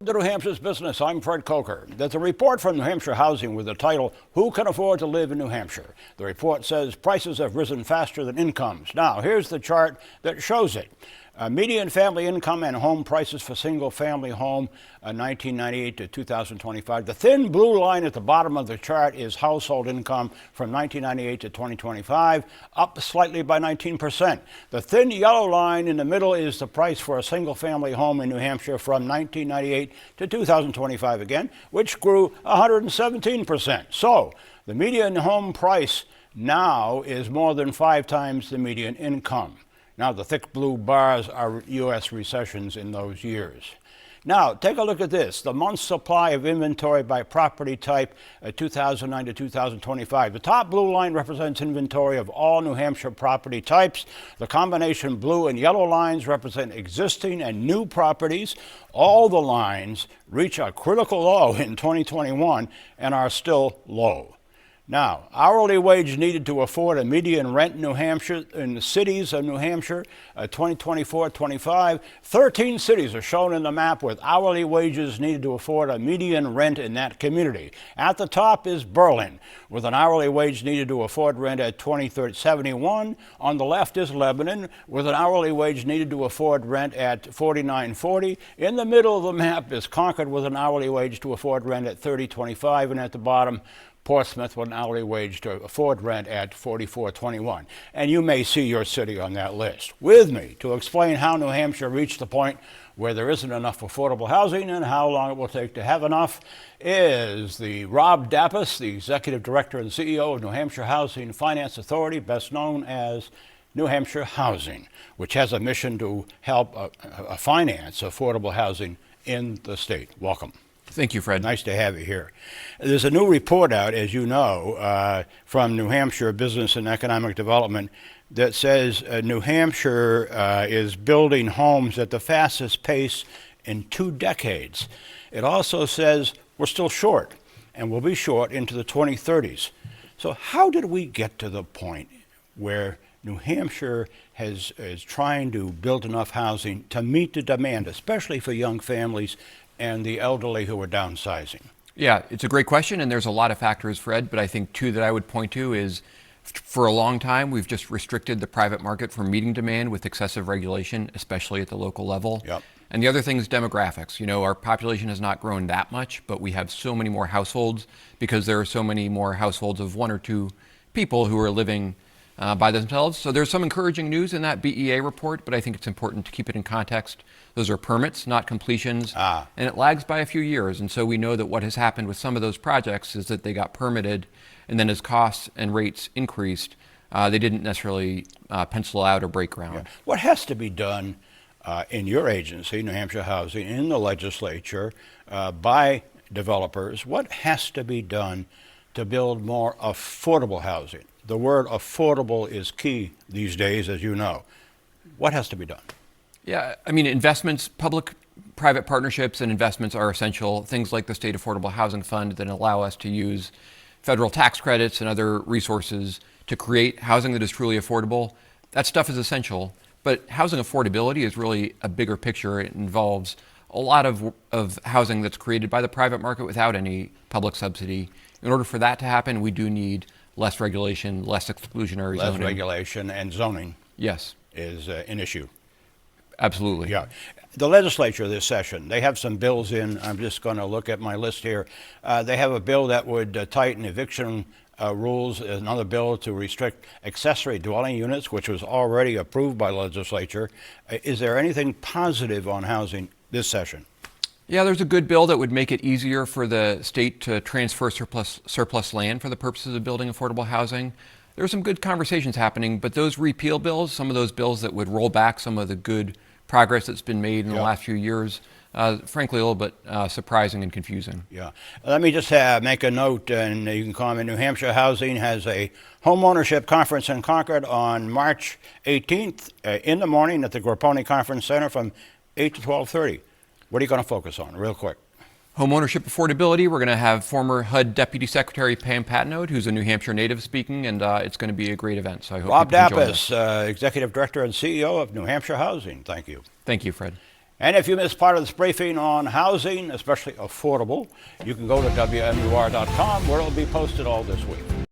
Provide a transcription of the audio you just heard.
To New Hampshire's Business, I'm Fred Coker. There's a report from New Hampshire Housing with the title, Who Can Afford to Live in New Hampshire? The report says prices have risen faster than incomes. Now, here's the chart that shows it. Median family income and home prices for single-family home 1998 to 2025. The thin blue line at the bottom of the chart is household income from 1998 to 2025, up slightly by 19%. The thin yellow line in the middle is the price for a single-family home in New Hampshire from 1998 to 2025 again, which grew 117%. So the median home price now is more than 5 times the median income. Now, the thick blue bars are U.S. recessions in those years. Now, take a look at this. The month's supply of inventory by property type 2009 to 2025. The top blue line represents inventory of all New Hampshire property types. The combination blue and yellow lines represent existing and new properties. All the lines reach a critical low in 2021 and are still low. Now, hourly wage needed to afford a median rent in New Hampshire, in the cities of New Hampshire, 2024-25, 13 cities are shown in the map with hourly wages needed to afford a median rent in that community. At the top is Berlin, with an hourly wage needed to afford rent at $23.71. On the left is Lebanon, with an hourly wage needed to afford rent at $49.40. In the middle of the map is Concord, with an hourly wage to afford rent at $30.25, and at the bottom, Portsmouth with an hourly wage to afford rent at $44.21. And you may see your city on that list. With me to explain how New Hampshire reached the point where there isn't enough affordable housing and how long it will take to have enough is the Rob Dappas, the Executive Director and CEO of New Hampshire Housing Finance Authority, best known as New Hampshire Housing, which has a mission to help finance affordable housing in the state. Welcome. Thank you, Fred. Nice to have you here. There's a new report out, as you know, from New Hampshire Business and Economic Development that says New Hampshire is building homes at the fastest pace in 2 decades. It also says we're still short, and we'll be short into the 2030s. So how did we get to the point where New Hampshire is trying to build enough housing to meet the demand, especially for young families and the elderly who are downsizing? Yeah, it's a great question, and there's a lot of factors, Fred, but I think 2 that I would point to is for a long time, we've just restricted the private market from meeting demand with excessive regulation, especially at the local level. Yep. And the other thing is demographics. You know, our population has not grown that much, but we have so many more households because there are so many more households of 1 or 2 people who are living by themselves. So there's some encouraging news in that BEA report, but I think it's important to keep it in context. Those are permits, not completions, and it lags by a few years. And so we know that what has happened with some of those projects is that they got permitted, and then as costs and rates increased, they didn't necessarily pencil out or break ground. Yeah. What has to be done in your agency, New Hampshire Housing, in the legislature, by developers? What has to be done to build more affordable housing? The word affordable is key these days, as you know. What has to be done? Yeah, I mean, investments, public-private partnerships and investments are essential. Things like the State Affordable Housing Fund that allow us to use federal tax credits and other resources to create housing that is truly affordable. That stuff is essential, but housing affordability is really a bigger picture. It involves a lot of housing that's created by the private market without any public subsidy. In order for that to happen, we do need less regulation, less exclusionary zoning. Less regulation and zoning. Yes. Is an issue. Absolutely. Yeah. The legislature this session, they have some bills in. I'm just going to look at my list here. They have a bill that would tighten eviction rules, another bill to restrict accessory dwelling units, which was already approved by legislature. Is there anything positive on housing this session? Yeah, there's a good bill that would make it easier for the state to transfer surplus land for the purposes of building affordable housing. There are some good conversations happening, but those repeal bills, some of those bills that would roll back some of the good progress that's been made in the last few years, frankly, a little bit surprising and confusing. Yeah. Let me just make a note, and you can comment. New Hampshire Housing has a home ownership conference in Concord on March 18th in the morning at the Grapponi Conference Center from 8 to 12:30. What are you going to focus on, real quick? Homeownership affordability. We're going to have former HUD Deputy Secretary Pam Patenaude, who's a New Hampshire native, speaking, and it's going to be a great event. So I hope Rob people can join Dappas, Executive Director and CEO of New Hampshire Housing. Thank you. Thank you, Fred. And if you missed part of this briefing on housing, especially affordable, you can go to WMUR.com where it'll be posted all this week.